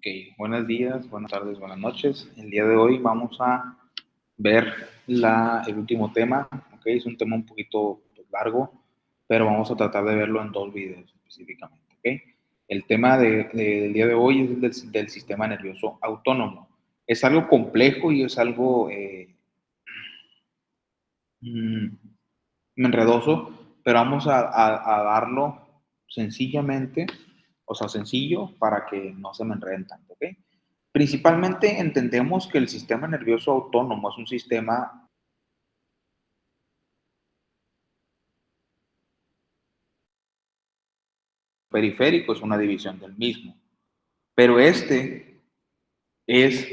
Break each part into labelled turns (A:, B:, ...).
A: Ok, buenos días, buenas tardes, buenas noches. El día de hoy vamos a ver el último tema. Ok, es un tema un poquito largo, pero vamos a tratar de verlo en dos videos específicamente. Ok, el tema del día de hoy es del sistema nervioso autónomo. Es algo complejo y es algo mm, enredoso, pero vamos a darlo sencillamente, o sea, sencillo para que no se me enreden tanto. ¿Ok? Principalmente entendemos que el sistema nervioso autónomo es un sistema periférico, es una división del mismo, pero este es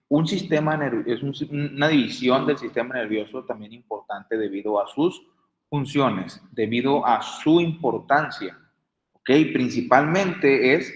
A: un sistema es una división del sistema nervioso también importante debido a sus funciones, debido a su importancia. ¿Ok? Principalmente es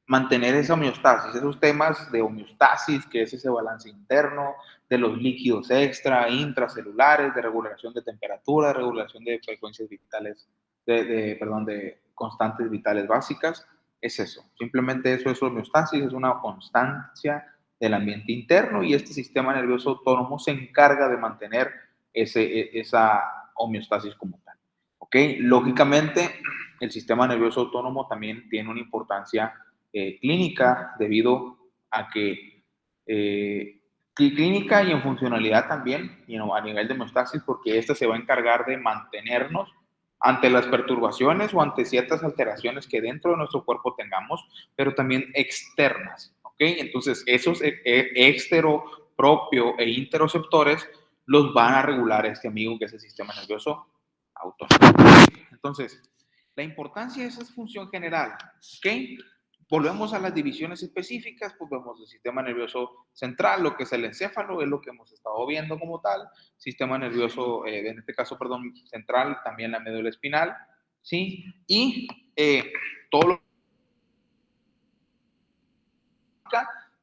A: mantener esa homeostasis, esos temas de homeostasis, que es ese balance interno, de los líquidos extra, intracelulares, de regulación de temperatura, de regulación de frecuencias vitales, perdón, de constantes vitales básicas, es eso. Simplemente eso es homeostasis, es una constancia del ambiente interno y este sistema nervioso autónomo se encarga de mantener esa homeostasis como tal. ¿Ok? Lógicamente, el sistema nervioso autónomo también tiene una importancia clínica debido a que clínica y en funcionalidad también, a nivel de homeostasis, porque esta se va a encargar de mantenernos ante las perturbaciones o ante ciertas alteraciones que dentro de nuestro cuerpo tengamos, pero también externas. ¿Ok? Entonces, esos extero, propio e interoceptores los van a regular este amigo que es el sistema nervioso autónomo. Entonces, la importancia de esa función general, ¿ok? Volvemos a las divisiones específicas, pues vemos el sistema nervioso central, lo que es el encéfalo, es lo que hemos estado viendo como tal, sistema nervioso, en este caso, perdón, central, también la médula espinal, ¿sí? Y todo lo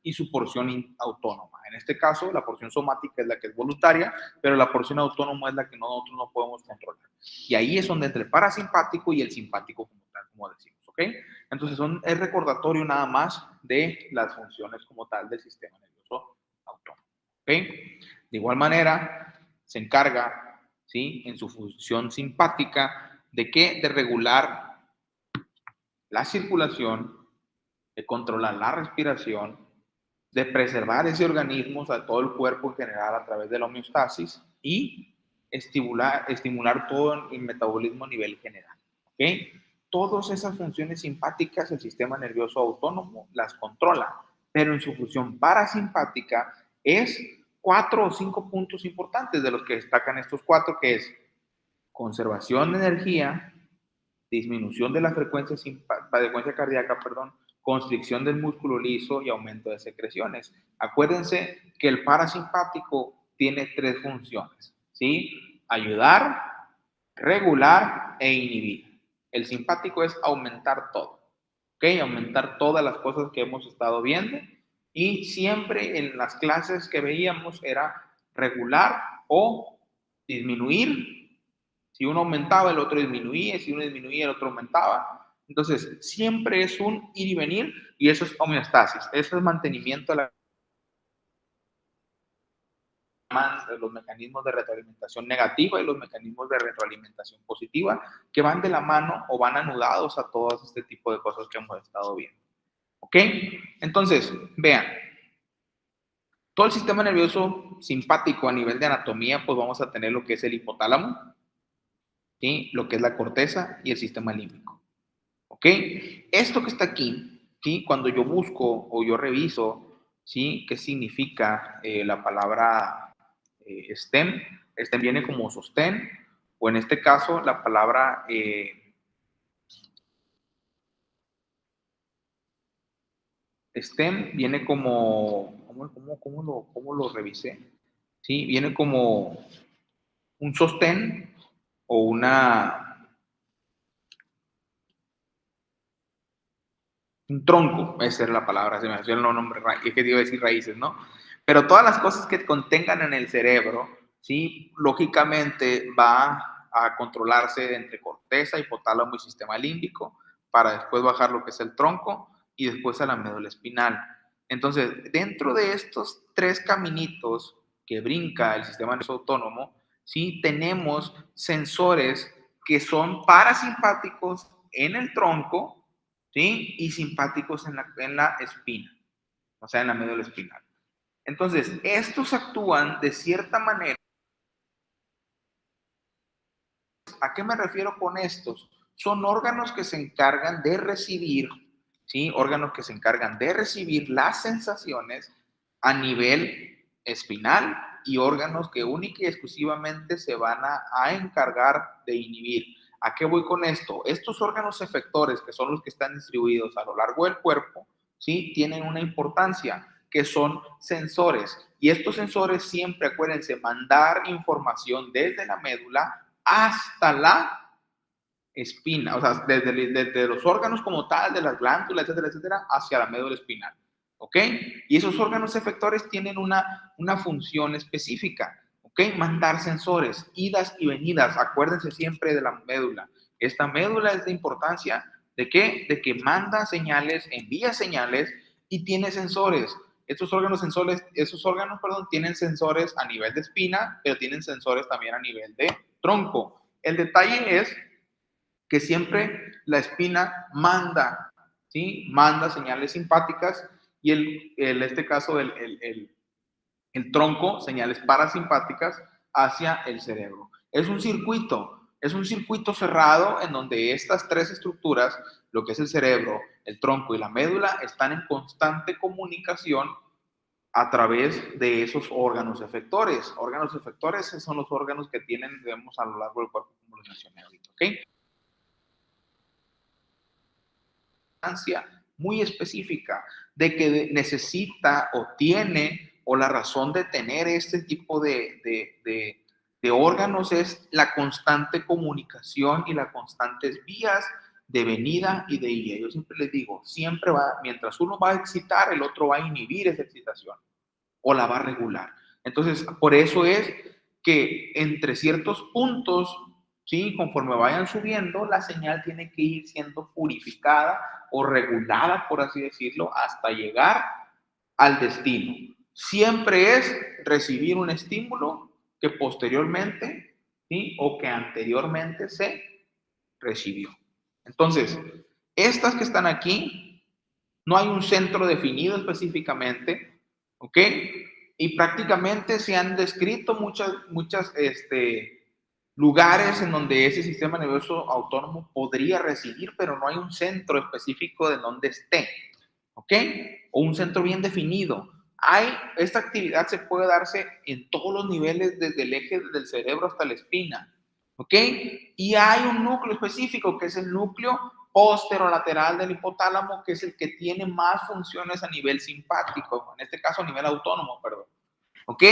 A: y su porción autónoma. En este caso, la porción somática es la que es voluntaria, pero la porción autónoma es la que nosotros no podemos controlar. Y ahí es donde entra el parasimpático y el simpático como tal, como decimos, ¿ok? Entonces, es recordatorio nada más de las funciones como tal del sistema nervioso autónomo, ¿ok? De igual manera, se encarga, ¿sí? En su función simpática, ¿de qué? De regular la circulación, de controlar la respiración, de preservar ese organismo, o sea, todo el cuerpo en general a través de la homeostasis y estimular todo el metabolismo a nivel general. ¿Ok? Todas esas funciones simpáticas el sistema nervioso autónomo las controla, pero en su función parasimpática es 4 o 5 puntos importantes de los que destacan estos 4, que es conservación de energía, disminución de la frecuencia cardíaca, perdón, constricción del músculo liso y aumento de secreciones. Acuérdense que el parasimpático tiene 3 funciones, ¿sí? Ayudar, regular e inhibir. El simpático es aumentar todo, ¿ok? Aumentar todas las cosas que hemos estado viendo y siempre en las clases que veíamos era regular o disminuir. Si uno aumentaba, el otro disminuía, si uno disminuía, el otro aumentaba. Entonces, siempre es un ir y venir y eso es homeostasis, eso es mantenimiento de los mecanismos de retroalimentación negativa y los mecanismos de retroalimentación positiva que van de la mano o van anudados a todo este tipo de cosas que hemos estado viendo. ¿Ok? Entonces, vean, todo el sistema nervioso simpático a nivel de anatomía, pues vamos a tener lo que es el hipotálamo, ¿sí? Lo que es la corteza y el sistema límbico. ¿Ok? Esto que está aquí, ¿sí? Cuando yo busco o yo reviso, ¿sí? ¿Qué significa la palabra STEM? STEM viene como sostén, o en este caso la palabra STEM viene como, ¿cómo lo revisé? ¿Sí? Viene como un sostén o un tronco, esa es la palabra, se me hacía el nombre, es que iba a decir raíces, ¿no? Pero todas las cosas que contengan en el cerebro, ¿sí? Lógicamente va a controlarse entre corteza, hipotálamo y sistema límbico, para después bajar lo que es el tronco y después a la médula espinal. Entonces, dentro de estos tres caminitos que brinca el sistema nervioso autónomo, ¿sí? Tenemos sensores que son parasimpáticos en el tronco, ¿sí? Y simpáticos en la espina, o sea, en la médula espinal. Entonces, estos actúan de cierta manera. ¿A qué me refiero con estos? Son órganos que se encargan de recibir, ¿sí? Órganos que se encargan de recibir las sensaciones a nivel espinal y órganos que única y exclusivamente se van a encargar de inhibir. ¿A qué voy con esto? Estos órganos efectores, que son los que están distribuidos a lo largo del cuerpo, ¿sí? Tienen una importancia, que son sensores. Y estos sensores siempre, acuérdense, mandar información desde la médula hasta la espina, o sea, desde los órganos como tal, de las glándulas, etcétera, etcétera, hacia la médula espinal. ¿Ok? Y esos órganos efectores tienen una función específica. ¿Ok? Mandar sensores, idas y venidas. Acuérdense siempre de la médula. Esta médula es de importancia de qué? De que manda señales, envía señales y tiene sensores. Estos órganos sensores, esos órganos, perdón, tienen sensores a nivel de espina, pero tienen sensores también a nivel de tronco. El detalle es que siempre la espina manda, ¿sí? Manda señales simpáticas y en este caso el tronco, señales parasimpáticas hacia el cerebro. Es un circuito cerrado en donde estas tres estructuras, lo que es el cerebro, el tronco y la médula, están en constante comunicación a través de esos órganos efectores. Órganos efectores son los órganos que tienen, vemos a lo largo del cuerpo, como los mencioné ahorita, ¿ok? Muy específica de que necesita o tiene o la razón de tener este tipo de órganos es la constante comunicación y las constantes vías de venida y de ida. Yo siempre les digo, siempre va, mientras uno va a excitar, el otro va a inhibir esa excitación o la va a regular. Entonces, por eso es que entre ciertos puntos, ¿sí? Conforme vayan subiendo, la señal tiene que ir siendo purificada o regulada, por así decirlo, hasta llegar al destino. Siempre es recibir un estímulo que posteriormente, ¿sí? O que anteriormente se recibió. Entonces, estas que están aquí, no hay un centro definido específicamente, ¿ok? Y prácticamente se han descrito muchas lugares en donde ese sistema nervioso autónomo podría residir, pero no hay un centro específico de donde esté, ¿ok? O un centro bien definido. Esta actividad se puede darse en todos los niveles, desde el eje del cerebro hasta la espina, ¿ok? Y hay un núcleo específico, que es el núcleo posterolateral del hipotálamo, que es el que tiene más funciones a nivel simpático, en este caso a nivel autónomo, perdón. ¿Ok?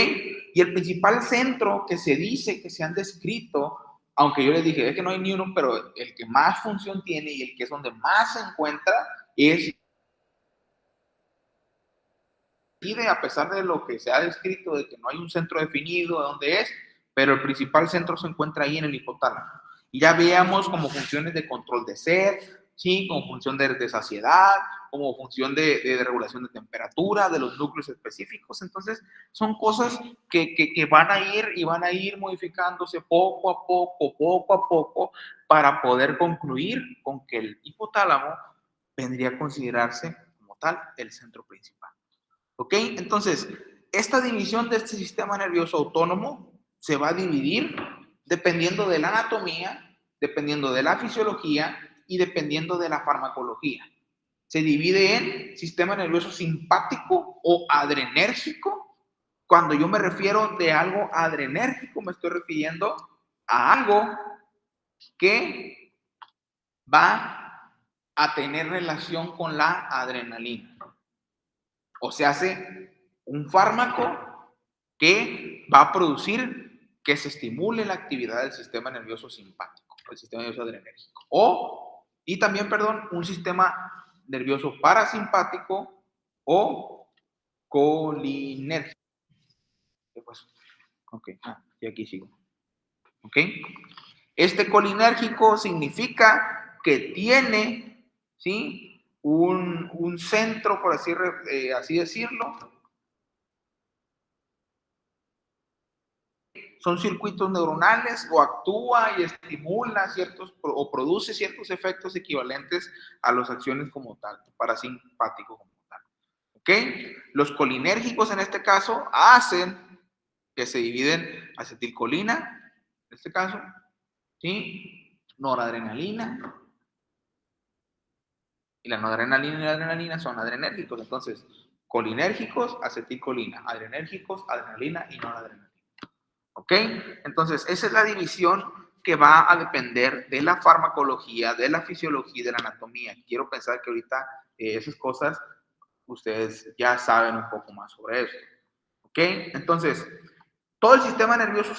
A: Y el principal centro que se dice, que se han descrito, aunque yo les dije, es que no hay ni uno, pero el que más función tiene y el que es donde más se encuentra es, a pesar de lo que se ha descrito, de que no hay un centro definido de dónde es, pero el principal centro se encuentra ahí en el hipotálamo. Y ya veamos como funciones de control de sed, ¿sí? Como función de saciedad, como función de regulación de temperatura, de los núcleos específicos. Entonces, son cosas que van a ir y van a ir modificándose poco a poco, para poder concluir con que el hipotálamo vendría a considerarse como tal el centro principal. ¿Ok? Entonces, esta división de este sistema nervioso autónomo se va a dividir dependiendo de la anatomía, dependiendo de la fisiología y dependiendo de la farmacología. Se divide en sistema nervioso simpático o adrenérgico. Cuando yo me refiero de algo adrenérgico, me estoy refiriendo a algo que va a tener relación con la adrenalina. O se hace un fármaco que va a producir que se estimule la actividad del sistema nervioso simpático, el sistema nervioso adrenérgico. Y también, perdón, un sistema nervioso parasimpático o colinérgico. ¿Qué pasó? Ok, y aquí sigo. Ok. Este colinérgico significa que tiene, ¿sí? un centro, por así decirlo. Son circuitos neuronales o actúa y estimula ciertos o produce ciertos efectos equivalentes a las acciones como tal, parasimpático como tal. ¿Ok? Los colinérgicos en este caso hacen que se dividen acetilcolina, en este caso, ¿sí? Noradrenalina. Y la noradrenalina y la adrenalina son adrenérgicos. Entonces, colinérgicos, acetilcolina, adrenérgicos, adrenalina y noradrenalina. ¿Ok? Entonces, esa es la división que va a depender de la farmacología, de la fisiología y de la anatomía. Quiero pensar que ahorita esas cosas ustedes ya saben un poco más sobre eso. ¿Ok? Entonces, todo el sistema nervioso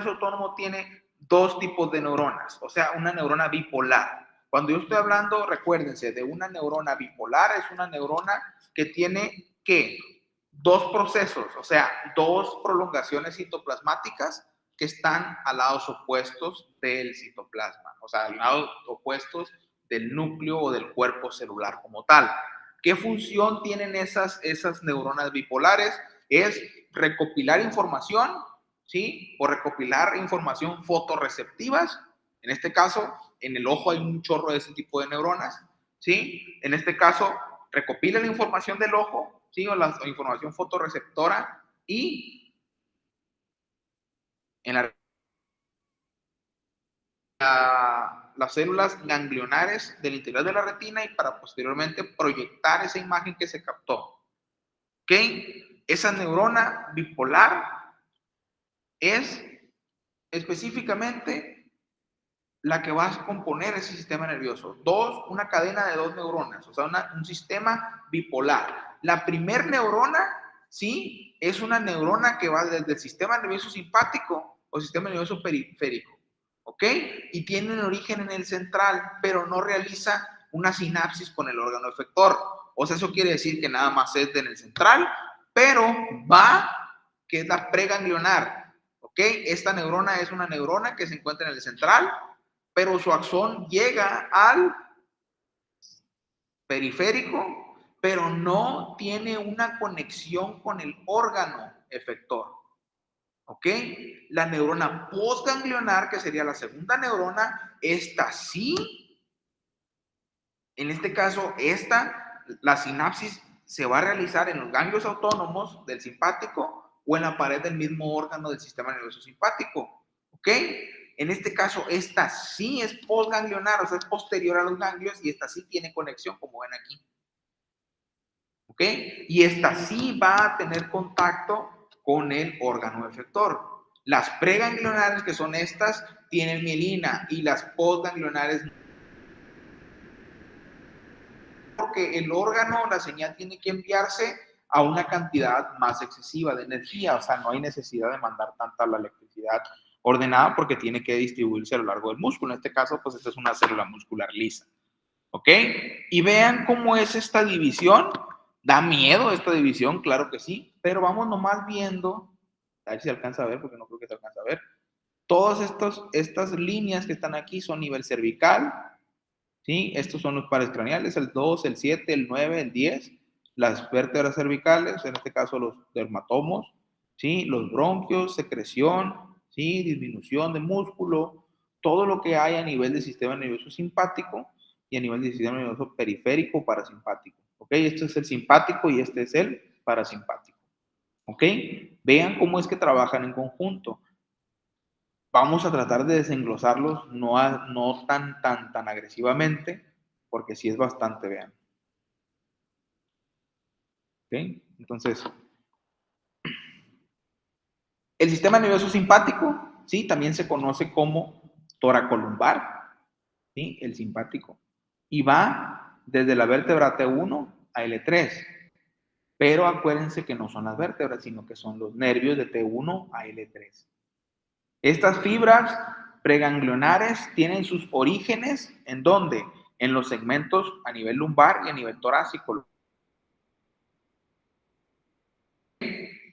A: autónomo tiene dos tipos de neuronas, o sea, una neurona bipolar. Cuando yo estoy hablando, recuérdense, de una neurona bipolar, es una neurona que tiene, ¿qué? Dos procesos, o sea, dos prolongaciones citoplasmáticas que están a lados opuestos del citoplasma, o sea, a lados opuestos del núcleo o del cuerpo celular como tal. ¿Qué función tienen esas neuronas bipolares? Es recopilar información, ¿sí? O recopilar información fotorreceptivas. En este caso, en el ojo hay un chorro de ese tipo de neuronas, ¿sí? En este caso, recopila la información del ojo, ¿sí? O la información fotorreceptora y en las células ganglionares del interior de la retina y para posteriormente proyectar esa imagen que se captó. ¿Ok? Esa neurona bipolar es específicamente la que va a componer ese sistema nervioso. Una cadena de dos neuronas, o sea, un sistema bipolar. La primer neurona, sí, es una neurona que va desde el sistema nervioso simpático o sistema nervioso periférico, ¿ok? Y tiene un origen en el central, pero no realiza una sinapsis con el órgano efector. O sea, eso quiere decir que nada más es en el central, pero que es la preganglionar, ¿ok? Esta neurona es una neurona que se encuentra en el central, pero su axón llega al periférico, pero no tiene una conexión con el órgano efector. ¿Ok? La neurona postganglionar, que sería la segunda neurona, esta sí, en este caso, la sinapsis se va a realizar en los ganglios autónomos del simpático o en la pared del mismo órgano del sistema nervioso simpático. ¿Ok? En este caso, esta sí es postganglionar, o sea, es posterior a los ganglios y esta sí tiene conexión, como ven aquí. ¿Ok? Y esta sí va a tener contacto con el órgano efector. Las preganglionares, que son estas, tienen mielina y las postganglionares porque el órgano, la señal tiene que enviarse a una cantidad más excesiva de energía, o sea, no hay necesidad de mandar tanta la electricidad ordenada porque tiene que distribuirse a lo largo del músculo. En este caso, pues esta es una célula muscular lisa. ¿Ok? Y vean cómo es esta división. Da miedo esta división, claro que sí, pero vamos nomás viendo, a ver si se alcanza a ver, porque no creo que se alcanza a ver. Todas estas líneas que están aquí son nivel cervical, ¿sí? Estos son los pares craneales, el 2, el 7, el 9, el 10, las vértebras cervicales, en este caso los dermatomos, ¿sí? Los bronquios, secreción, ¿sí? Disminución de músculo, todo lo que hay a nivel del sistema nervioso simpático y a nivel del sistema nervioso periférico o parasimpático. ¿Ok? Este es el simpático y este es el parasimpático. ¿Ok? Vean cómo es que trabajan en conjunto. Vamos a tratar de desenglosarlos no tan agresivamente, porque sí es bastante, vean. ¿Ok? Entonces, el sistema nervioso simpático, ¿sí? También se conoce como toracolumbar, ¿sí? El simpático. Y va desde la vértebra T1 a L3. Pero acuérdense que no son las vértebras, sino que son los nervios de T1 a L3. Estas fibras preganglionares tienen sus orígenes ¿en dónde? En los segmentos a nivel lumbar y a nivel torácico.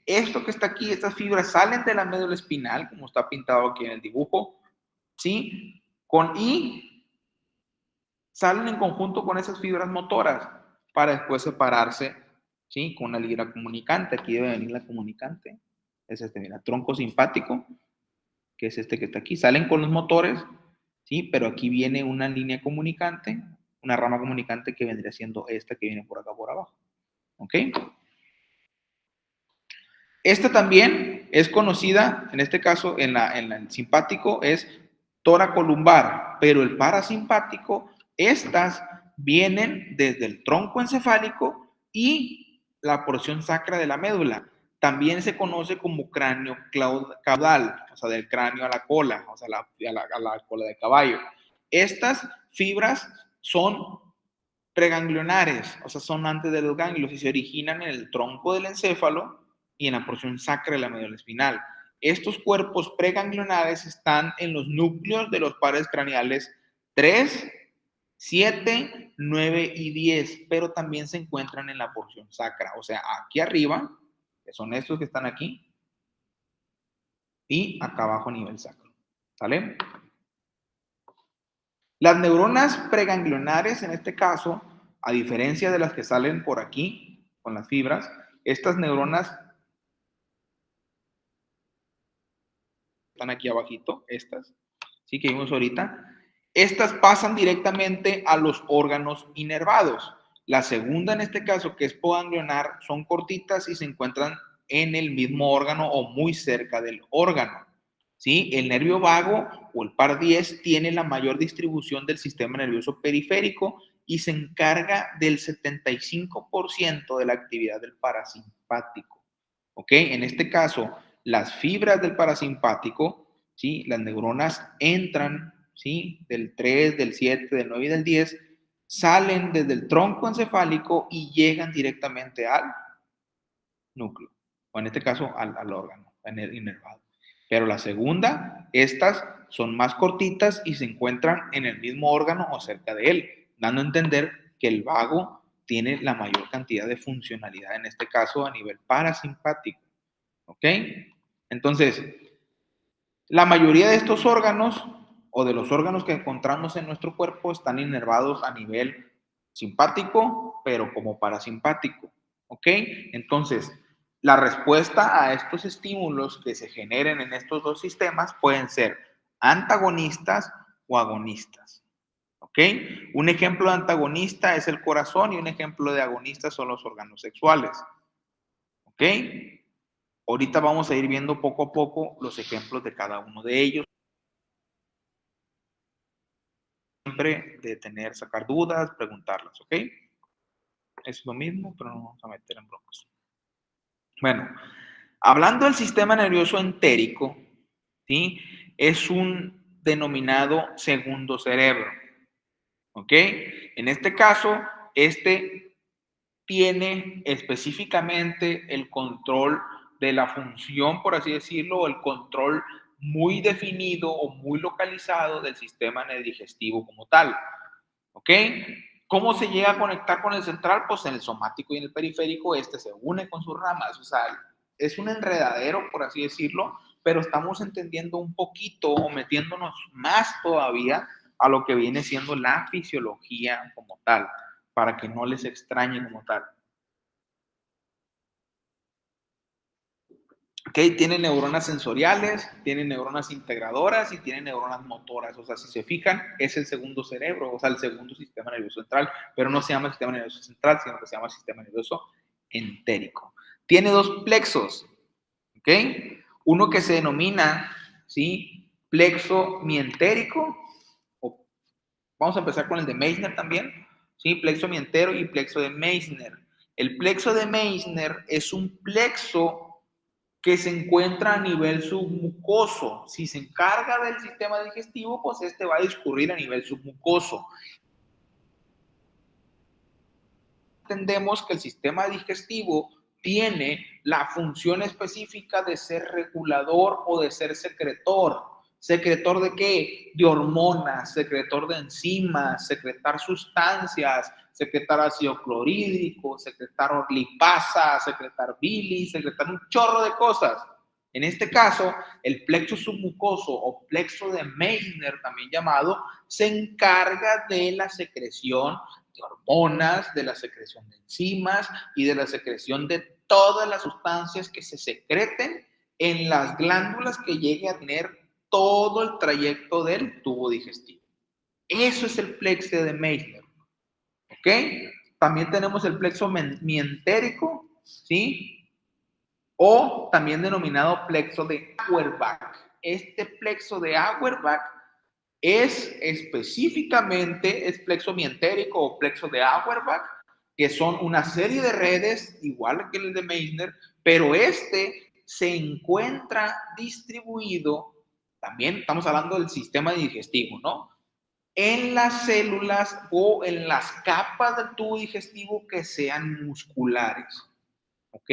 A: Esto que está aquí, estas fibras salen de la médula espinal, como está pintado aquí en el dibujo, ¿sí? salen en conjunto con esas fibras motoras para después separarse, ¿sí? Con una línea comunicante. Aquí debe venir la comunicante. Es este, mira, tronco simpático, que es este que está aquí. Salen con los motores, ¿sí? Pero aquí viene una línea comunicante, una rama comunicante que vendría siendo esta que viene por acá por abajo. ¿Ok? Esta también es conocida, en este caso, en el simpático, es toracolumbar, pero el parasimpático, estas vienen desde el tronco encefálico y la porción sacra de la médula. También se conoce como cráneo caudal, o sea, del cráneo a la cola, o sea, a la cola de caballo. Estas fibras son preganglionares, o sea, son antes de los ganglios y se originan en el tronco del encéfalo y en la porción sacra de la médula espinal. Estos cuerpos preganglionares están en los núcleos de los pares craneales 3, 7, 9 y 10, pero también se encuentran en la porción sacra, o sea, aquí arriba, que son estos que están aquí, y acá abajo a nivel sacro. ¿Sale? Las neuronas preganglionares, en este caso, a diferencia de las que salen por aquí con las fibras, estas neuronas están aquí abajito, estas, sí que vimos ahorita, estas pasan directamente a los órganos inervados. La segunda, en este caso, que es podanglionar, son cortitas y se encuentran en el mismo órgano o muy cerca del órgano. ¿Sí? El nervio vago o el par 10 tiene la mayor distribución del sistema nervioso periférico y se encarga del 75% de la actividad del parasimpático. ¿Ok? En este caso, las fibras del parasimpático, ¿sí? Las neuronas entran, ¿sí? Del 3, del 7, del 9 y del 10, salen desde el tronco encefálico y llegan directamente al núcleo, o en este caso al órgano inervado. Pero la segunda, estas son más cortitas y se encuentran en el mismo órgano o cerca de él, dando a entender que el vago tiene la mayor cantidad de funcionalidad, en este caso a nivel parasimpático. ¿Ok? Entonces, la mayoría de estos órganos o de los órganos que encontramos en nuestro cuerpo están inervados a nivel simpático, pero como parasimpático. ¿Ok? Entonces, la respuesta a estos estímulos que se generen en estos dos sistemas pueden ser antagonistas o agonistas. ¿Ok? Un ejemplo de antagonista es el corazón y un ejemplo de agonista son los órganos sexuales. ¿Ok? Ahorita vamos a ir viendo poco a poco los ejemplos de cada uno de ellos. Siempre de sacar dudas, preguntarlas, ¿ok? Es lo mismo, pero no vamos a meter en bloques. Bueno, hablando del sistema nervioso entérico, ¿sí? Es un denominado segundo cerebro, ¿ok? En este caso, este tiene específicamente el control de la función, por así decirlo, o el control muy definido o muy localizado del sistema digestivo como tal. ¿Ok? ¿Cómo se llega a conectar con el central? Pues en el somático y en el periférico, este se une con sus ramas. O sea, es un enredadero, por así decirlo, pero estamos entendiendo un poquito o metiéndonos más todavía a lo que viene siendo la fisiología como tal, para que no les extrañe como tal. ¿Ok? Tiene neuronas sensoriales, tiene neuronas integradoras y tiene neuronas motoras. O sea, si se fijan, es el segundo cerebro, o sea, el segundo sistema nervioso central, pero no se llama sistema nervioso central, sino que se llama sistema nervioso entérico. Tiene dos plexos, ¿ok? Uno que se denomina, ¿sí? Plexo mientérico, o vamos a empezar con el de Meissner también, ¿sí? Plexo mientero y plexo de Meissner. El plexo de Meissner es un plexo que se encuentra a nivel submucoso. Si se encarga del sistema digestivo, pues este va a discurrir a nivel submucoso. Entendemos que el sistema digestivo tiene la función específica de ser regulador o de ser secretor. ¿Secretor de qué? De hormonas, secretor de enzimas, secretar sustancias, secretar ácido clorhídrico, secretar lipasa, secretar bilis, secretar un chorro de cosas. En este caso, el plexo submucoso o plexo de Meissner, también llamado, se encarga de la secreción de hormonas, de la secreción de enzimas y de la secreción de todas las sustancias que se secreten en las glándulas que llegue a tener todo el trayecto del tubo digestivo. Eso es el plexo de Meissner. ¿Ok? También tenemos el plexo mientérico, ¿sí? O también denominado plexo de Auerbach. Este plexo de Auerbach es específicamente, es plexo mientérico o plexo de Auerbach, que son una serie de redes, igual que el de Meissner, pero este se encuentra distribuido, también estamos hablando del sistema digestivo, ¿no? En las células o en las capas del tubo digestivo que sean musculares. ¿Ok?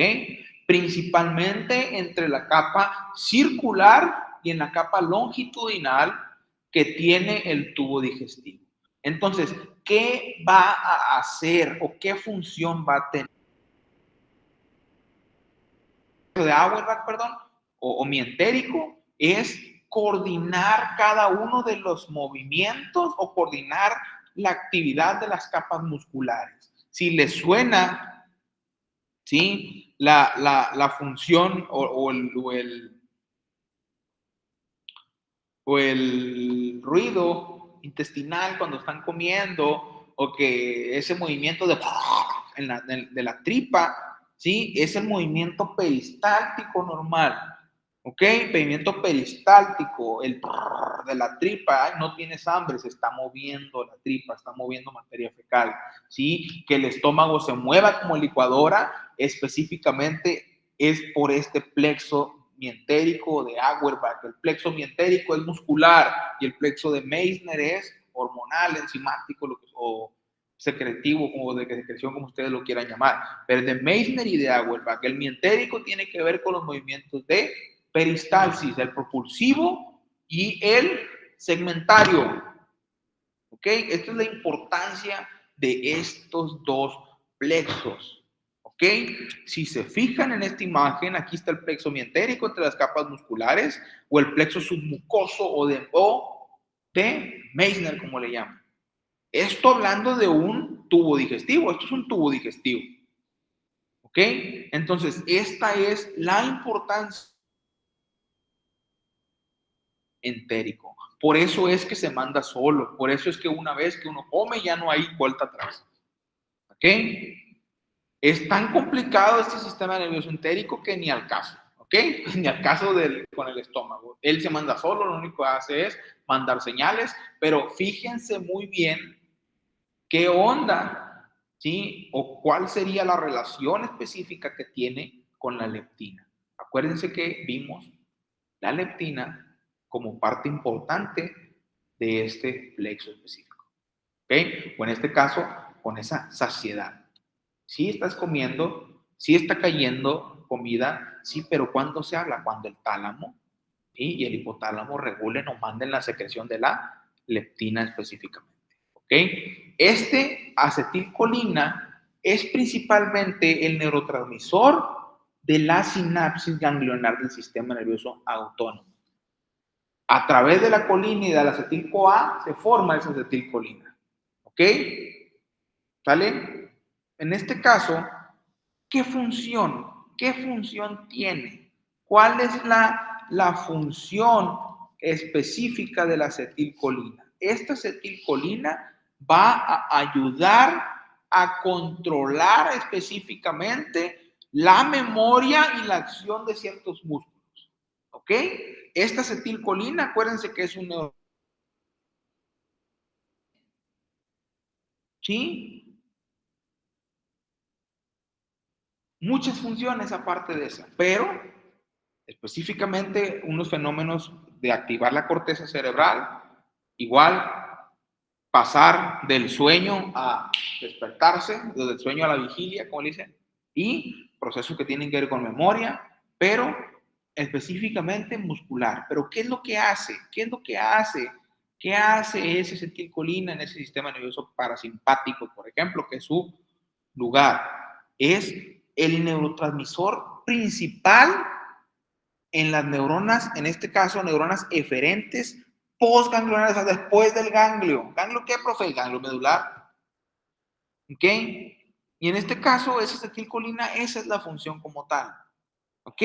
A: Principalmente entre la capa circular y en la capa longitudinal que tiene el tubo digestivo. Entonces, ¿qué va a hacer o qué función va a tener de Auerbach, perdón, o mientérico? Es coordinar cada uno de los movimientos o coordinar la actividad de las capas musculares. Si les suena, ¿sí? La función o el ruido intestinal cuando están comiendo, o que ese movimiento de la tripa, ¿sí? Es el movimiento peristáltico normal, ¿ok? Movimiento peristáltico, el de la tripa, no tienes hambre, se está moviendo la tripa, está moviendo materia fecal, ¿sí? Que el estómago se mueva como licuadora, específicamente es por este plexo mientérico de Auerbach. El plexo mientérico es muscular y el plexo de Meissner es hormonal, enzimático o secretivo, o de secreción, como ustedes lo quieran llamar. Pero el de Meissner y de Auerbach, el mientérico tiene que ver con los movimientos de peristalsis, el propulsivo y el segmentario. ¿Ok? Esta es la importancia de estos dos plexos. ¿Ok? Si se fijan en esta imagen, aquí está el plexo mientérico entre las capas musculares o el plexo submucoso o de Meissner, como le llaman. Esto hablando de un tubo digestivo. Esto es un tubo digestivo. ¿Ok? Entonces, esta es la importancia entérico. Por eso es que se manda solo. Por eso es que una vez que uno come ya no hay vuelta atrás. ¿Ok? Es tan complicado este sistema nervioso entérico que ni al caso. ¿Ok? Ni al caso con el estómago. Él se manda solo, lo único que hace es mandar señales, pero fíjense muy bien qué onda, ¿sí? O cuál sería la relación específica que tiene con la leptina. Acuérdense que vimos la leptina como parte importante de este plexo específico. ¿Ok? O en este caso, con esa saciedad. Sí estás comiendo, sí está cayendo comida, sí, pero ¿cuándo se habla? Cuando el tálamo, ¿sí? Y el hipotálamo regulen o manden la secreción de la leptina específicamente. ¿Ok? Este acetilcolina es principalmente el neurotransmisor de la sinapsis ganglionar del sistema nervioso autónomo. A través de la colina y de la acetil-CoA se forma esa acetilcolina. ¿Ok? ¿Sale? En este caso, ¿qué función? ¿Qué función tiene? ¿Cuál es la función específica de la acetilcolina? Esta acetilcolina va a ayudar a controlar específicamente la memoria y la acción de ciertos músculos. ¿Ok? Esta acetilcolina, acuérdense que es un neuro. ¿Sí? Muchas funciones aparte de esa, pero específicamente unos fenómenos de activar la corteza cerebral, igual pasar del sueño a despertarse, del sueño a la vigilia, como le dicen, y procesos que tienen que ver con memoria, pero específicamente muscular. Pero ¿qué es lo que hace? ¿Qué es lo que hace? ¿Qué hace ese acetilcolina en ese sistema nervioso parasimpático, por ejemplo, que es su lugar? Es el neurotransmisor principal en las neuronas, en este caso, neuronas eferentes postganglionares, o sea, después del ganglio. ¿Ganglio qué, profe? El ganglio medular. ¿Ok? Y en este caso, esa acetilcolina, esa es la función como tal. ¿Ok?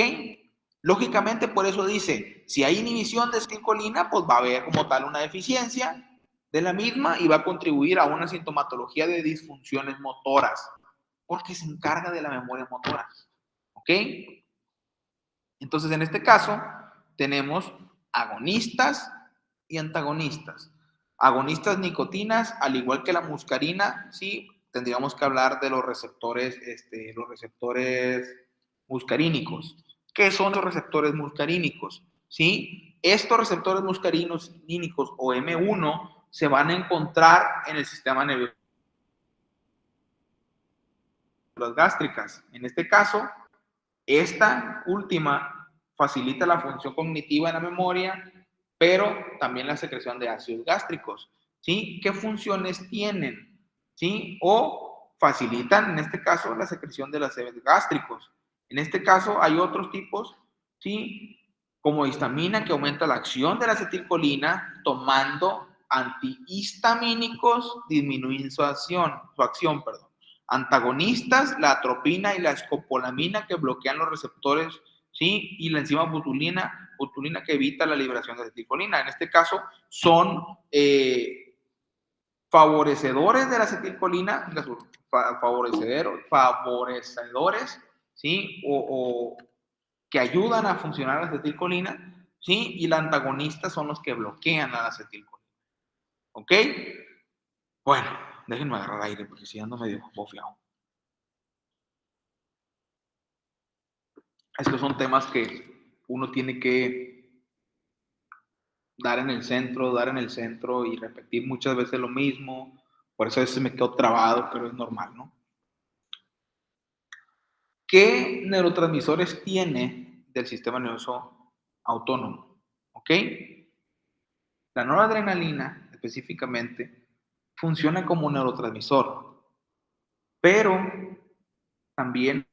A: Lógicamente, por eso dice, si hay inhibición de acetilcolina, pues va a haber como tal una deficiencia de la misma y va a contribuir a una sintomatología de disfunciones motoras, porque se encarga de la memoria motora. ¿Ok? Entonces, en este caso, tenemos agonistas y antagonistas. Agonistas nicotinas, al igual que la muscarina, sí, tendríamos que hablar de los receptores muscarínicos. ¿Qué son los receptores muscarínicos? ¿Sí? Estos receptores muscarínicos o M1 se van a encontrar en el sistema nervioso gástricas. En este caso, esta última facilita la función cognitiva en la memoria, pero también la secreción de ácidos gástricos. ¿Sí? ¿Qué funciones tienen? ¿Sí? O facilitan, en este caso, la secreción de los ácidos gástricos. En este caso, hay otros tipos, ¿sí? Como histamina, que aumenta la acción de la acetilcolina, tomando antihistamínicos, disminuyen su acción, perdón. Antagonistas, la atropina y la escopolamina, que bloquean los receptores, ¿sí? Y la enzima butulina que evita la liberación de acetilcolina. En este caso, son favorecedores de la acetilcolina, favorecedores, ¿sí? O que ayudan a funcionar la acetilcolina, ¿sí? Y la antagonista son los que bloquean a la acetilcolina. ¿Ok? Bueno, déjenme agarrar aire porque si ando medio bofeado. Estos son temas que uno tiene que dar en el centro y repetir muchas veces lo mismo. Por eso a veces me quedo trabado, pero es normal, ¿no? ¿Qué neurotransmisores tiene del sistema nervioso autónomo? ¿Ok? La noradrenalina, específicamente, funciona como un neurotransmisor, pero también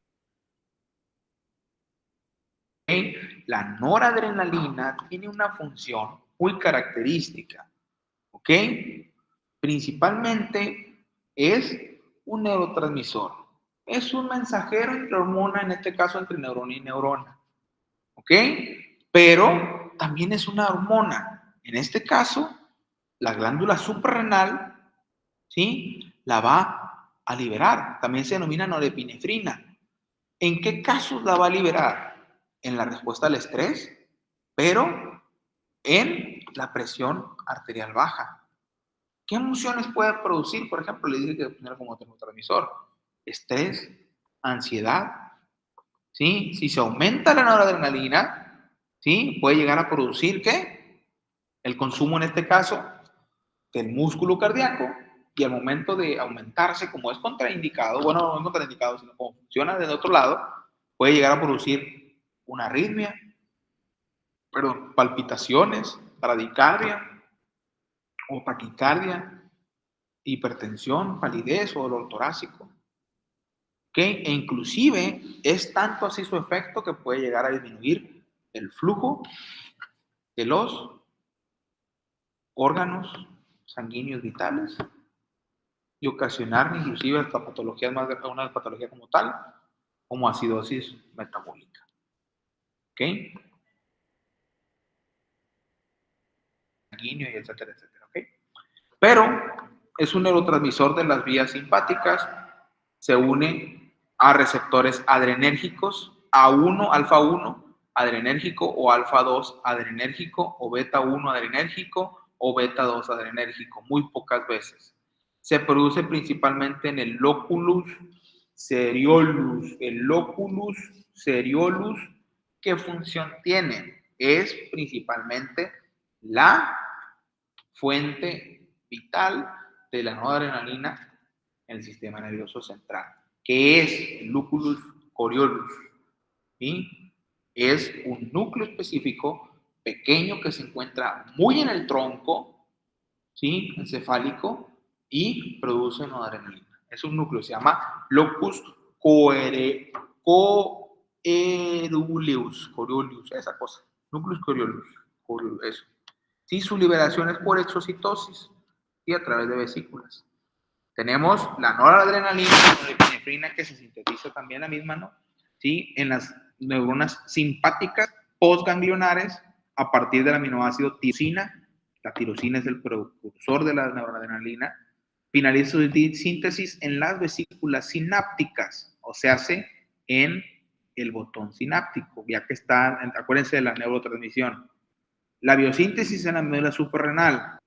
A: la noradrenalina tiene una función muy característica, ¿ok? Principalmente es un neurotransmisor. Es un mensajero entre hormona, en este caso entre neurona y neurona, ¿ok? Pero también es una hormona. En este caso, la glándula suprarrenal, ¿sí? La va a liberar. También se denomina norepinefrina. ¿En qué casos la va a liberar? En la respuesta al estrés, pero en la presión arterial baja. ¿Qué emociones puede producir? Por ejemplo, le dije que poner como neurotransmisor. Estrés, ansiedad, ¿sí? Si se aumenta la noradrenalina, ¿sí? Puede llegar a producir, ¿qué? El consumo, en este caso, del músculo cardíaco, y al momento de aumentarse, como es contraindicado, bueno, no es contraindicado, sino como funciona del otro lado, puede llegar a producir una arritmia, perdón, palpitaciones, bradicardia o taquicardia, hipertensión, palidez o dolor torácico. ¿Ok? E inclusive es tanto así su efecto que puede llegar a disminuir el flujo de los órganos sanguíneos vitales y ocasionar inclusive hasta patologías más graves, una patología como tal, como acidosis metabólica. ¿Ok? Sanguíneo y etcétera, etcétera. ¿Ok? Pero es un neurotransmisor de las vías simpáticas, se une a receptores adrenérgicos, A1, alfa 1 adrenérgico o alfa 2 adrenérgico o beta 1 adrenérgico o beta 2 adrenérgico, muy pocas veces. Se produce principalmente en el lóculus seriolus. El lóculus seriolus, ¿qué función tiene? Es principalmente la fuente vital de la noradrenalina en el sistema nervioso central, que es el lúculus coriolus. ¿Sí? Es un núcleo específico pequeño que se encuentra muy en el tronco, ¿sí? Encefálico, y produce noradrenalina. Es un núcleo, se llama locus Coriolis, esa cosa. Núcleus Coriolis, eso. Sí, su liberación es por exocitosis y a través de vesículas. Tenemos la noradrenalina, la norepinefrina, que se sintetiza también la misma, ¿no? Sí, en las neuronas simpáticas postganglionares a partir del aminoácido tirosina. La tirosina es el precursor de la noradrenalina. Finaliza su síntesis en las vesículas sinápticas, o sea, en el botón sináptico, ya que está, acuérdense de la neurotransmisión. La biosíntesis en la médula suprarrenal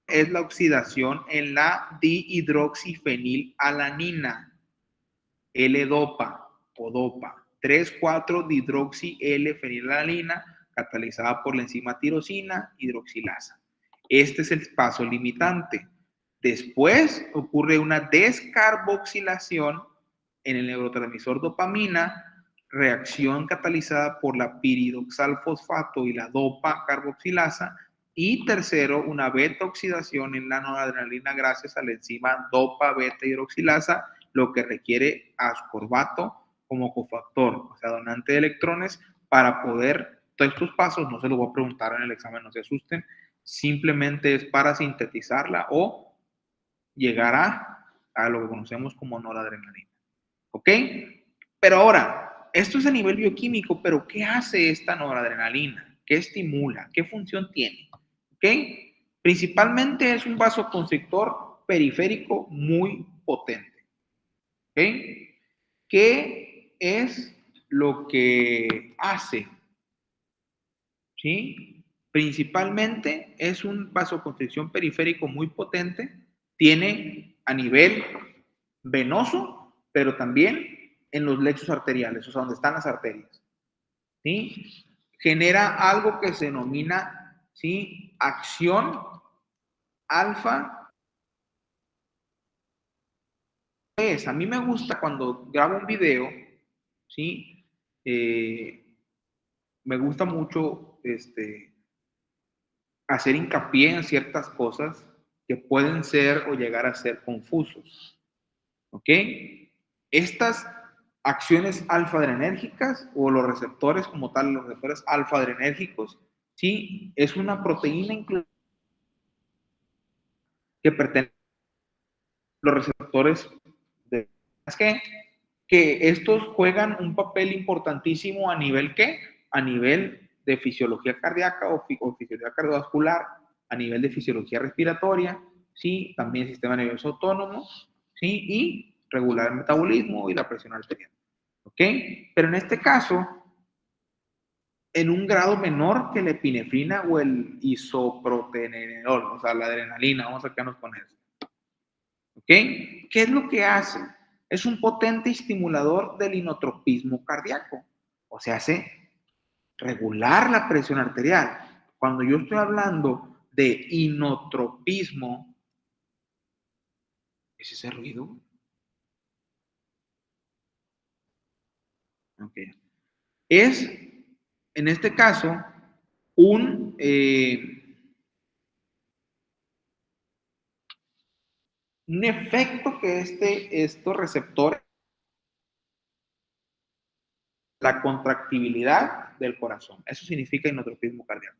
A: es la oxidación en la dihidroxifenilalanina, L-dopa o dopa, 3,4-dihidroxi-L-fenilalanina, catalizada por la enzima tirosina hidroxilasa. Este es el paso limitante. Después ocurre una descarboxilación en el neurotransmisor dopamina, reacción catalizada por la piridoxal fosfato y la dopa carboxilasa. Y tercero, una beta oxidación en la noradrenalina gracias a la enzima dopa beta hidroxilasa, lo que requiere ascorbato como cofactor, o sea, donante de electrones, para poder, todos estos pasos, no se los voy a preguntar en el examen, no se asusten, simplemente es para sintetizarla o llegar a lo que conocemos como noradrenalina. ¿Ok? Pero ahora, esto es a nivel bioquímico, pero ¿qué hace esta noradrenalina? ¿Qué estimula? ¿Qué función tiene? ¿Ok? Principalmente es un vasoconstrictor periférico muy potente. ¿Ok? ¿Qué es lo que hace? ¿Sí? Principalmente es un vasoconstricción periférico muy potente. Tiene a nivel venoso, pero también en los lechos arteriales, o sea, donde están las arterias. ¿Sí? Genera algo que se denomina, ¿sí?, acción alfa. A mí me gusta cuando grabo un video, ¿sí? Me gusta mucho hacer hincapié en ciertas cosas que pueden ser o llegar a ser confusos. ¿Ok? Estas acciones alfa-adrenérgicas o los receptores como tal, los receptores alfa-adrenérgicos, sí, es una proteína que pertenece a los receptores de... Es que estos juegan un papel importantísimo a nivel ¿qué? A nivel de fisiología cardíaca o fisiología cardiovascular, a nivel de fisiología respiratoria, ¿sí? También sistema nervioso autónomo, ¿sí? Y regular el metabolismo y la presión arterial. ¿Ok? Pero en este caso, en un grado menor que la epinefrina o el isoproterenol, o sea, la adrenalina, vamos a quedarnos con eso. ¿Ok? ¿Qué es lo que hace? Es un potente estimulador del inotropismo cardíaco, o sea, hace regular la presión arterial. Cuando yo estoy hablando de inotropismo, ¿es ese ruido? Ok. Es, en este caso, un efecto que estos receptores, la contractibilidad del corazón. Eso significa inotropismo cardíaco.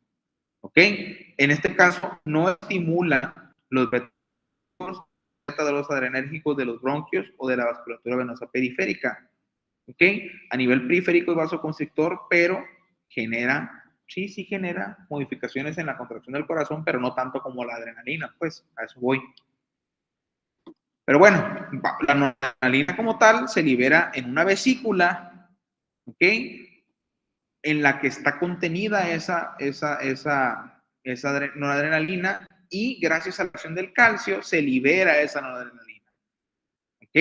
A: ¿Ok? En este caso, no estimula los beta de los adrenérgicos de los bronquios o de la vasculatura venosa periférica. ¿Ok? A nivel periférico es vasoconstrictor, pero genera, sí genera modificaciones en la contracción del corazón, pero no tanto como la adrenalina, pues a eso voy. Pero bueno, la noradrenalina como tal se libera en una vesícula, ¿ok? En la que está contenida esa noradrenalina y gracias a la acción del calcio se libera esa noradrenalina. ¿Ok?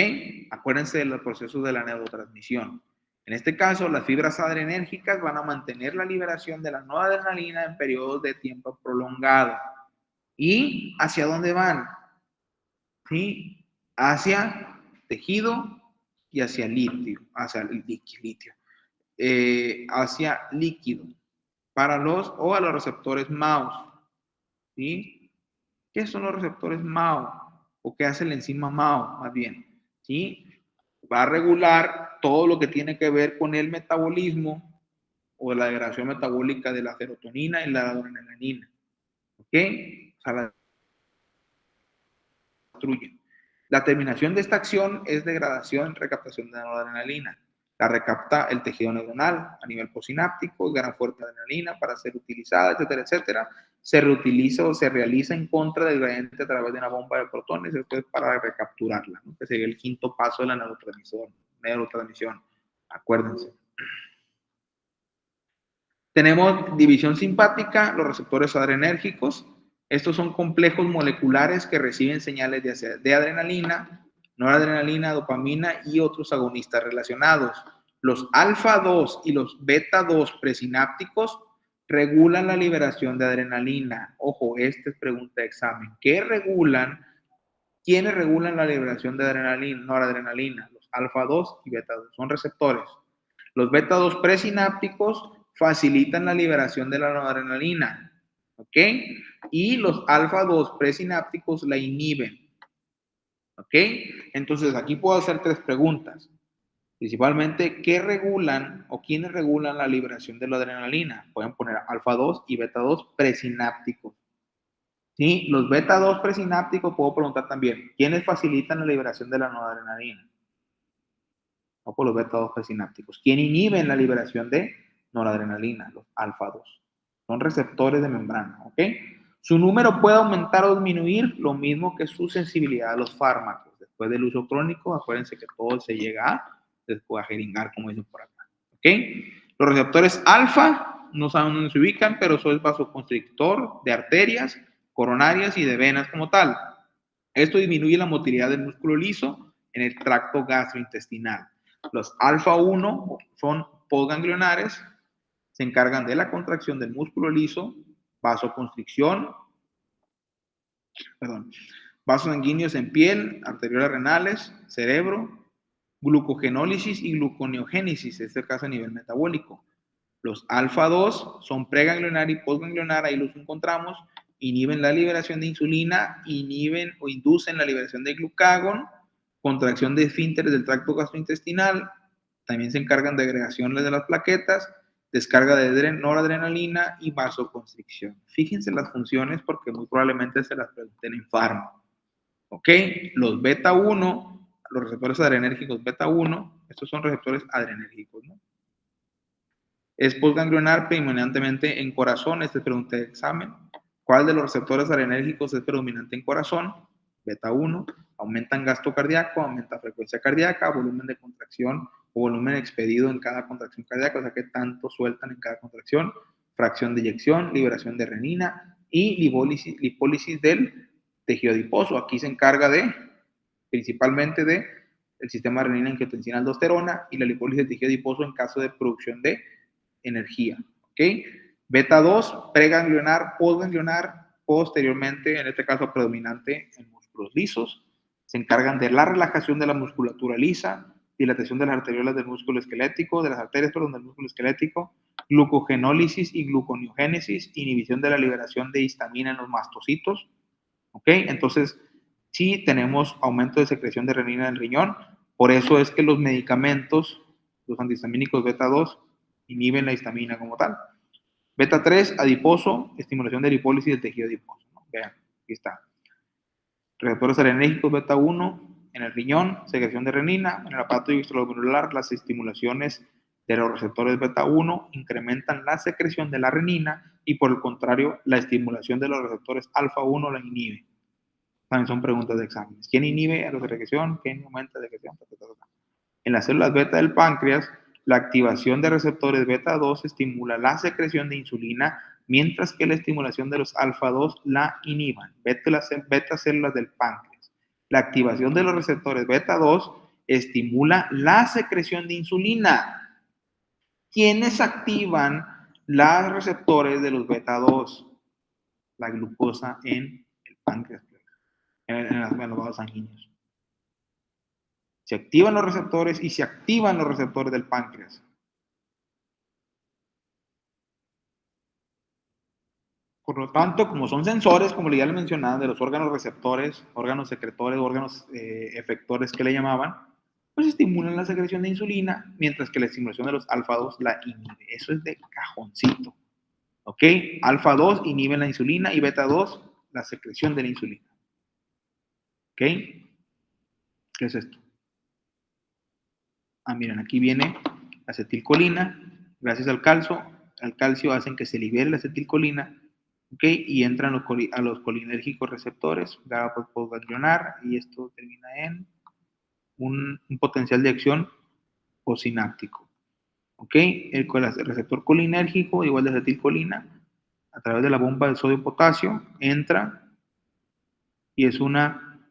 A: Acuérdense de los procesos de la neurotransmisión. En este caso, las fibras adrenérgicas van a mantener la liberación de la noradrenalina en periodos de tiempo prolongado. ¿Y hacia dónde van? ¿Sí? Hacia tejido y hacia litio, hacia líquido para o a los receptores MAO. ¿Sí? ¿Qué son los receptores MAO? ¿O qué hace la enzima MAO? Más bien, ¿sí? Va a regular todo lo que tiene que ver con el metabolismo o la degradación metabólica de la serotonina y la adrenalina. ¿Ok? O sea, la destruyen. La terminación de esta acción es degradación, recaptación de noradrenalina. La recapta el tejido neuronal a nivel posináptico, gana fuerte adrenalina para ser utilizada, etcétera, etcétera. Se reutiliza o se realiza en contra del gradiente a través de una bomba de protones, después para recapturarla, ¿no? Que sería el quinto paso de la neurotransmisión. Acuérdense. Tenemos división simpática, los receptores adrenérgicos. Estos son complejos moleculares que reciben señales de adrenalina, noradrenalina, dopamina y otros agonistas relacionados. Los alfa 2 y los beta 2 presinápticos regulan la liberación de adrenalina. Ojo, esta es pregunta de examen. ¿Qué regulan? ¿Quiénes regulan la liberación de adrenalina, noradrenalina? Los alfa 2 y beta 2 son receptores. Los beta 2 presinápticos facilitan la liberación de la noradrenalina, ¿ok? Y los alfa 2 presinápticos la inhiben, ¿ok? Entonces aquí puedo hacer tres preguntas. Principalmente, ¿qué regulan o quiénes regulan la liberación de la adrenalina? Pueden poner alfa 2 y beta 2 presinápticos. ¿Sí? Los beta 2 presinápticos puedo preguntar también, ¿quiénes facilitan la liberación de la noradrenalina? O por los beta 2 presinápticos. ¿Quién inhiben la liberación de noradrenalina? Los alfa 2. Son receptores de membrana, ¿ok? Su número puede aumentar o disminuir, lo mismo que su sensibilidad a los fármacos. Después del uso crónico, acuérdense que todo se llega después a jeringar, como dicen por acá, ¿ok? Los receptores alfa no saben dónde se ubican, pero eso es vasoconstrictor de arterias coronarias y de venas como tal. Esto disminuye la motilidad del músculo liso en el tracto gastrointestinal. Los alfa 1 son postganglionares, se encargan de la contracción del músculo liso, vasoconstricción, vasos sanguíneos en piel, arteriolas renales, cerebro, glucogenólisis y gluconeogénesis, este es el caso a nivel metabólico. Los alfa 2 son preganglionar y postganglionar, ahí los encontramos, inhiben la liberación de insulina, inhiben o inducen la liberación de glucagón, contracción de esfínteres del tracto gastrointestinal, también se encargan de agregación de las plaquetas, descarga de noradrenalina y vasoconstricción. Fíjense las funciones porque muy probablemente se las pregunten en farma. ¿Ok? Los beta 1, los receptores adrenérgicos beta 1, estos son receptores adrenérgicos, ¿no? Es postganglionar predominantemente en corazón, esta es pregunta de examen. ¿Cuál de los receptores adrenérgicos es predominante en corazón? Beta 1, aumentan gasto cardíaco, aumenta frecuencia cardíaca, volumen de contracción o volumen expedido en cada contracción cardíaca, o sea que tanto sueltan en cada contracción, fracción de eyección, liberación de renina y lipólisis del tejido adiposo. Aquí se encarga principalmente de el sistema renina, angiotensina, aldosterona y la lipólisis del tejido adiposo en caso de producción de energía, ¿ok? Beta 2, preganglionar, postganglionar, posteriormente, en este caso predominante en músculos lisos, se encargan de la relajación de la musculatura lisa, dilatación de las arteriolas del músculo esquelético, de las arterias, perdón, del músculo esquelético, glucogenólisis y gluconeogénesis, inhibición de la liberación de histamina en los mastocitos, ¿ok? Entonces, sí tenemos aumento de secreción de renina en el riñón, por eso es que los medicamentos, los antihistamínicos beta 2, inhiben la histamina como tal. Beta 3, adiposo, estimulación de lipólisis del tejido adiposo, ¿no? Vean, aquí está. Receptores adrenérgicos beta 1 en el riñón, secreción de renina, en el aparato extraglomerular, las estimulaciones de los receptores beta 1 incrementan la secreción de la renina y por el contrario, la estimulación de los receptores alfa 1 la inhibe. También son preguntas de exámenes. ¿Quién inhibe a la secreción? ¿Quién aumenta la secreción? En las células beta del páncreas, la activación de receptores beta 2 estimula la secreción de insulina, mientras que la estimulación de los alfa 2 la inhiban. Beta células del páncreas. La activación de los receptores beta 2 estimula la secreción de insulina. ¿Quiénes activan los receptores de los beta 2? La glucosa en el páncreas, en los vasos sanguíneos. Se activan los receptores y se activan los receptores del páncreas. Por lo tanto, como son sensores, como ya le mencionaba, de los órganos receptores, órganos secretores, órganos efectores que le llamaban, pues estimulan la secreción de insulina, mientras que la estimulación de los alfa-2 la inhibe. Eso es de cajoncito. ¿Ok? Alfa-2 inhibe la insulina y beta-2 la secreción de la insulina. ¿Ok? ¿Qué es esto? Ah, miren, aquí viene acetilcolina. Gracias al calcio hacen que se libere la acetilcolina, ¿ok? Y entran a los colinérgicos receptores, GABA postganglionar, y esto termina en un potencial de acción postsináptico, ¿ok? El receptor colinérgico, igual de acetilcolina, a través de la bomba de sodio-potasio, entra y es una,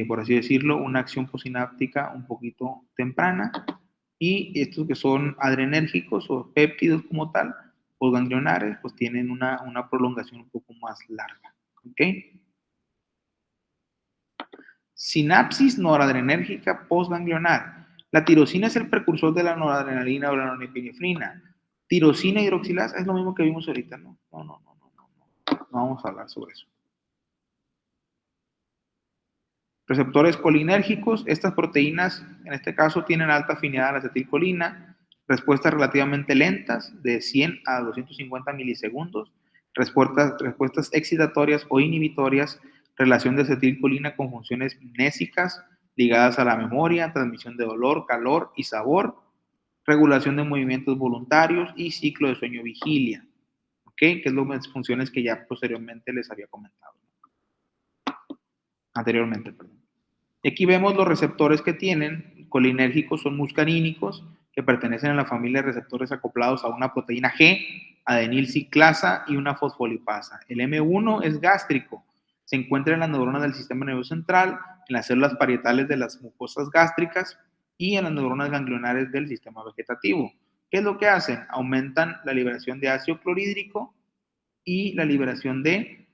A: por así decirlo, una acción postsináptica un poquito temprana. Y estos que son adrenérgicos o péptidos como tal, o ganglionares, pues tienen una prolongación un poco más larga. ¿Ok? Sinapsis noradrenérgica postganglionar. La tirosina es el precursor de la noradrenalina o la norepinefrina. Tirosina hidroxilasa es lo mismo que vimos ahorita, ¿no? No vamos a hablar sobre eso. Receptores colinérgicos, estas proteínas, en este caso, tienen alta afinidad a la acetilcolina, respuestas relativamente lentas, de 100 a 250 milisegundos, respuestas excitatorias o inhibitorias, relación de acetilcolina con funciones mnésicas ligadas a la memoria, transmisión de dolor, calor y sabor, regulación de movimientos voluntarios y ciclo de sueño-vigilia, ¿ok? Que es las funciones que ya posteriormente les había comentado. Anteriormente, perdón. Y aquí vemos los receptores que tienen, colinérgicos son muscarínicos, que pertenecen a la familia de receptores acoplados a una proteína G, adenilciclasa y una fosfolipasa. El M1 es gástrico, se encuentra en las neuronas del sistema nervioso central, en las células parietales de las mucosas gástricas y en las neuronas ganglionares del sistema vegetativo. ¿Qué es lo que hacen? Aumentan la liberación de ácido clorhídrico y la liberación de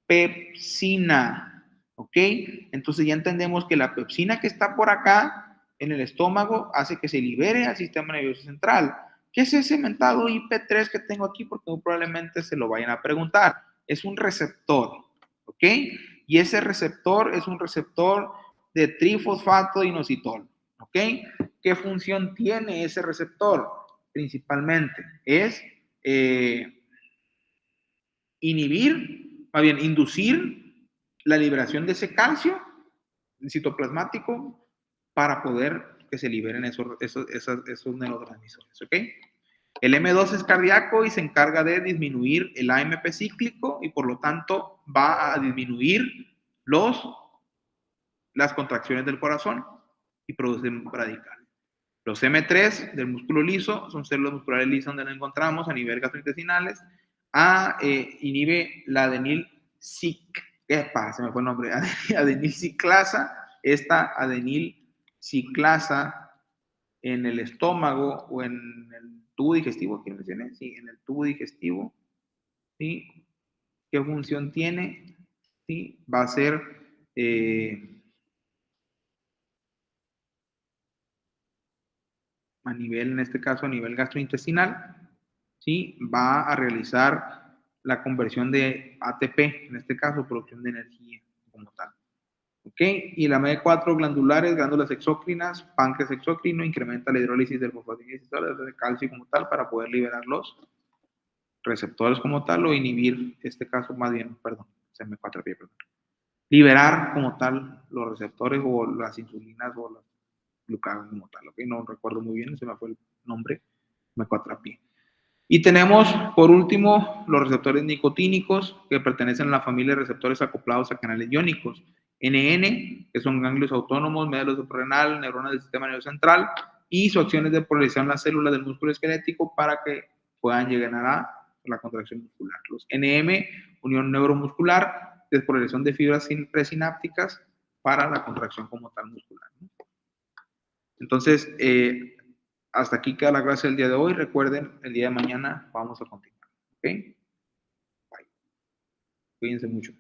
A: pepsina. ¿Ok? Entonces ya entendemos que la pepsina que está por acá en el estómago hace que se libere al sistema nervioso central. ¿Qué es ese mentado IP3 que tengo aquí? Porque probablemente se lo vayan a preguntar. Es un receptor, ¿ok? Y ese receptor es un receptor de trifosfato de inositol, ¿ok? ¿Qué función tiene ese receptor? Principalmente es inhibir, más bien inducir la liberación de ese calcio citoplasmático para poder que se liberen esos neurotransmisores, ¿ok? El M2 es cardíaco y se encarga de disminuir el AMP cíclico y por lo tanto va a disminuir las contracciones del corazón y producen radicales. Los M3 del músculo liso son células musculares lisas donde nos encontramos a nivel gastrointestinales. Inhibe la se me fue el nombre, adenilciclasa. Esta adenilciclasa en el estómago o en el tubo digestivo, ¿quién mencioné? Sí, en el tubo digestivo. ¿Sí? ¿Qué función tiene? ¿Sí? Va a ser a nivel, en este caso, a nivel gastrointestinal, ¿sí? Va a realizar la conversión de ATP, en este caso, producción de energía como tal. ¿Ok? Y la MD4 glandulares, glándulas exócrinas, páncreas exócrino, incrementa la hidrólisis del fosfatidilcetor, de calcio como tal, para poder liberar los receptores como tal o inhibir, este caso, más bien, perdón, CM4P, perdón. Liberar como tal los receptores o las insulinas o las glucagon como tal, ¿ok? No recuerdo muy bien, se me fue el nombre, M4P. Y tenemos, por último, los receptores nicotínicos que pertenecen a la familia de receptores acoplados a canales iónicos. NN, que son ganglios autónomos, médulas suprarrenal, neuronas del sistema nervioso central, y su acción es de polarizar las células del músculo esquelético para que puedan llegar a la contracción muscular. Los NM, unión neuromuscular, despolarización de fibras presinápticas para la contracción como tal muscular. Entonces, hasta aquí queda la clase del día de hoy. Recuerden, el día de mañana vamos a continuar. ¿Ok? Bye. Cuídense mucho.